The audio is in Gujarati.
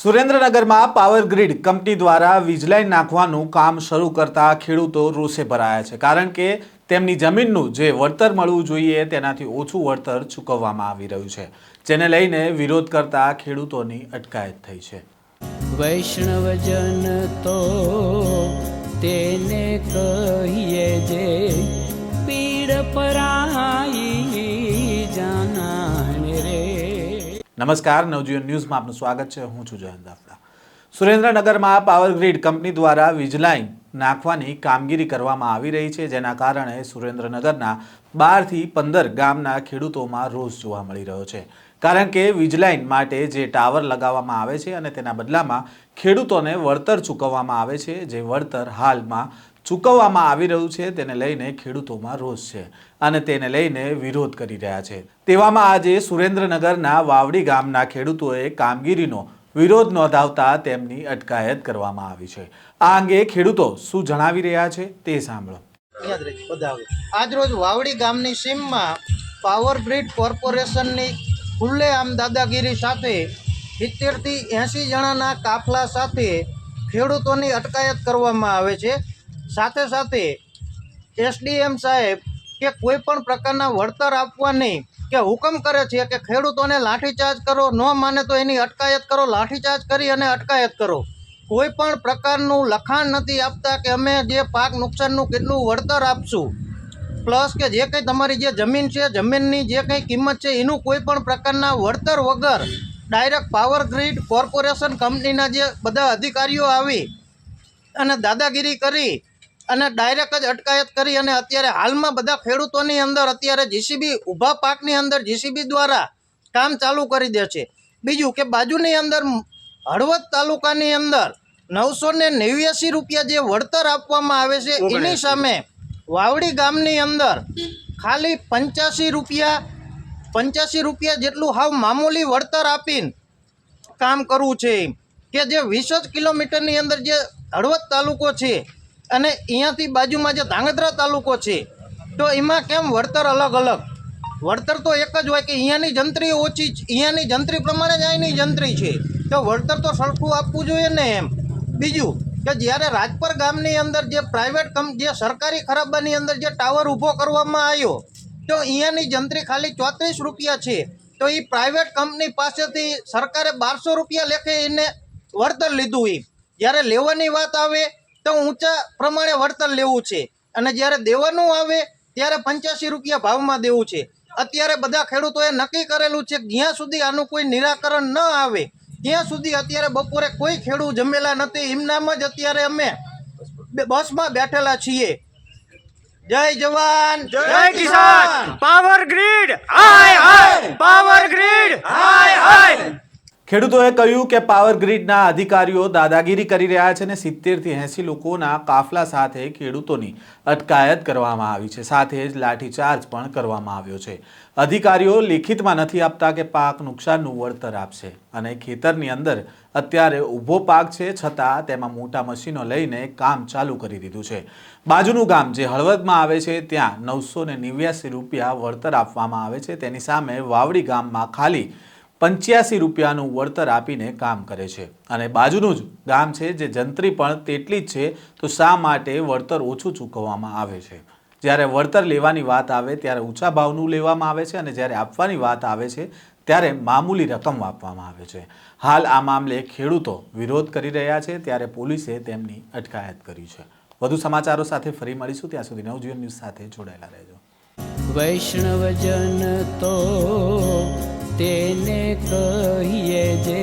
સુરેન્દ્રનગરમાં પાવર ગ્રીડ કંપની દ્વારા વીજ લાઇન નાખવાનું કામ શરૂ કરતા ખેડૂતો રોષે ભરાયા છે, કારણ કે તેમની જમીનનું જે વળતર મળવું જોઈએ તેનાથી ઓછું વળતર ચૂકવવામાં આવી રહ્યું છે, જેને લઈને વિરોધ કરતા ખેડૂતોની અટકાયત થઈ છે। વૈષ્ણવજન તો તેને કહીએ જે પીડ પરાઈ જાનાને રે। નમસ્કાર, નવજીવન ન્યૂઝમાં આપનું સ્વાગત છે। હું છું જયંત દાફડા। સુરેન્દ્રનગરમાં પાવર ગ્રીડ કંપની દ્વારા વીજ લાઇન નાખવાની કામગીરી કરવામાં આવી રહી છે, જેના કારણે સુરેન્દ્રનગરના 12 થી 15 ગામના ખેડૂતોમાં રોષ જોવા મળી રહ્યો છે, કારણ કે વીજ લાઇન માટે જે ટાવર લગાવવામાં આવે છે અને તેના બદલામાં ખેડૂતોને વળતર ચૂકવવામાં આવે છે, જે વળતર હાલમાં ચૂકવવામાં આવી રહ્યું છે, તેને લઈને ખેડૂતોમાં રોષ છે અને તેને લઈને વિરોધ કરી રહ્યા છે। તેવામાં આજે સુરેન્દ્રનગરના વાવડી ગામના ખેડૂતોએ કામગીરીનો વિરોધ નોંધાવતા તેમની અટકાયત કરવામાં આવી છે। આ અંગે ખેડૂતો શું જણાવી રહ્યા છે તે સાંભળો। આજરોજ વાવડી ગામની સીમમાં પાવર ગ્રીડ કોર્પોરેશનની ખુલ્લેઆમ દાદાગીરી સાથે 70 થી 80 જણાના કાફલા સાથે ખેડૂતોની અટકાયત કરવામાં આવે છે। સાથે સાથે એસડીએમ સાહેબ કે કોઈ પણ પ્રકારના વળતર આપવાની કે હુકમ કરે છે કે ખેડૂતોને લાઠીચાર્જ કરો, ન માને તો એની અટકાયત કરો, લાઠીચાર્જ કરી અને અટકાયત કરો। કોઈ પણ પ્રકારનું લખાણ નથી આપતા કે અમે જે પાક નુકસાનનું કેટલું વળતર આપશું, પ્લસ કે જે કંઈ તમારી જે જમીન છે, જમીનની જે કંઈ કિંમત છે એનું કોઈ પણ પ્રકારના વળતર વગર ડાયરેક્ટ પાવર ગ્રીડ કોર્પોરેશન કંપનીના જે બધા અધિકારીઓ આવી અને દાદાગીરી કરી અને ડાયરેક્ટ જ અટકાયત કરી અને અત્યારે હાલમાં બધા ખેડૂતોની અંદર અત્યારે જીસીબી ઊભા પાકની અંદર જીસીબી દ્વારા કામ ચાલુ કરી દે છે। બીજું કે બાજુની અંદર હળવદ તાલુકાની અંદર 989 રૂપિયા જે વળતર આપવામાં આવે છે, એની સામે વાવડી ગામની અંદર ખાલી 85 રૂપિયા જેટલું હાવ મામૂલી વળતર આપીને કામ કરવું છે। કે જે 20 જ કિલોમીટરની અંદર જે હળવદ તાલુકો છે અને અહીંયાથી બાજુમાં જે ધાંગધ્રા તાલુકો છે, તો એમાં કેમ વળતર અલગ અલગ? વળતર તો એક જ હોય કે અહીંયાની જંત્રી ઓછી, અહીંયાની જંત્રી પ્રમાણે જ અહીંની જંત્રી છે, તો વળતર તો સરખું આપવું જોઈએ ને એમ। બીજું કે જ્યારે રાજપર ગામની અંદર જે પ્રાઇવેટ જે સરકારી ખરાબાની અંદર જે ટાવર ઊભો કરવામાં આવ્યો, તો અહીંયાની જંત્રી ખાલી 34 રૂપિયા છે, તો એ પ્રાઇવેટ કંપની પાસેથી સરકારે 1200 રૂપિયા લેખે એને વળતર લીધું। એ જ્યારે લેવાની વાત આવે તો ઊંચા પ્રમાણે વળતર લેવું છે અને જ્યારે દેવાનું આવે ત્યારે 85 રૂપિયા ભાવમાં દેવું છે। અત્યારે બધા ખેડૂતોએ નક્કી કરેલું છે કે જ્યાં સુધી આનું કોઈ નિરાકરણ ન આવે ત્યાં સુધી અત્યારે બપોરે કોઈ ખેડૂત જમેલા નથી। એમનામ જ અત્યારે અમે બસમાં બેઠેલા છીએ। જય જવાન જય કિસાન, પાવર ગ્રીડ હાય હાય, પાવર ગ્રીડ હાય હાય। ખેડૂતોએ કહ્યું કે પાવર ગ્રીડના અધિકારીઓ દાદાગીરી કરી રહ્યા છે અને 70 થી 80 લોકોના કાફલા સાથે ખેડૂતોની અટકાયત કરવામાં આવી છે, સાથે જ લાઠીચાર્જ પણ કરવામાં આવ્યો છે। અધિકારીઓ લેખિતમાં નથી આપતા કે પાક નુકસાનનું વળતર આપશે અને ખેતરની અંદર અત્યારે ઊભો પાક છે, છતાં તેમાં મોટા મશીનો લઈને કામ ચાલુ કરી દીધું છે। બાજુનું ગામ જે હળવદમાં આવે છે ત્યાં 989 રૂપિયા વળતર આપવામાં આવે છે, તેની સામે વાવડી ગામમાં ખાલી 85 રૂપિયાનું વળતર આપીને કામ કરે છે અને બાજુનું જ ગામ છે જે જંત્રી પણ તેટલી જ છે, તો શા માટે વળતર ઓછું ચૂકવવામાં આવે છે? જ્યારે વળતર લેવાની વાત આવે ત્યારે ઊંચા ભાવનું લેવામાં આવે છે અને જ્યારે આપવાની વાત આવે છે ત્યારે મામૂલી રકમ આપવામાં આવે છે। હાલ આ મામલે ખેડૂતો વિરોધ કરી રહ્યા છે, ત્યારે પોલીસે તેમની અટકાયત કરી છે। વધુ સમાચારો સાથે ફરી મળીશું, ત્યાં સુધી નવજીવન ન્યૂઝ સાથે જોડાયેલા રહેજો। વૈષ્ણવજન તો તેને કહીએ જે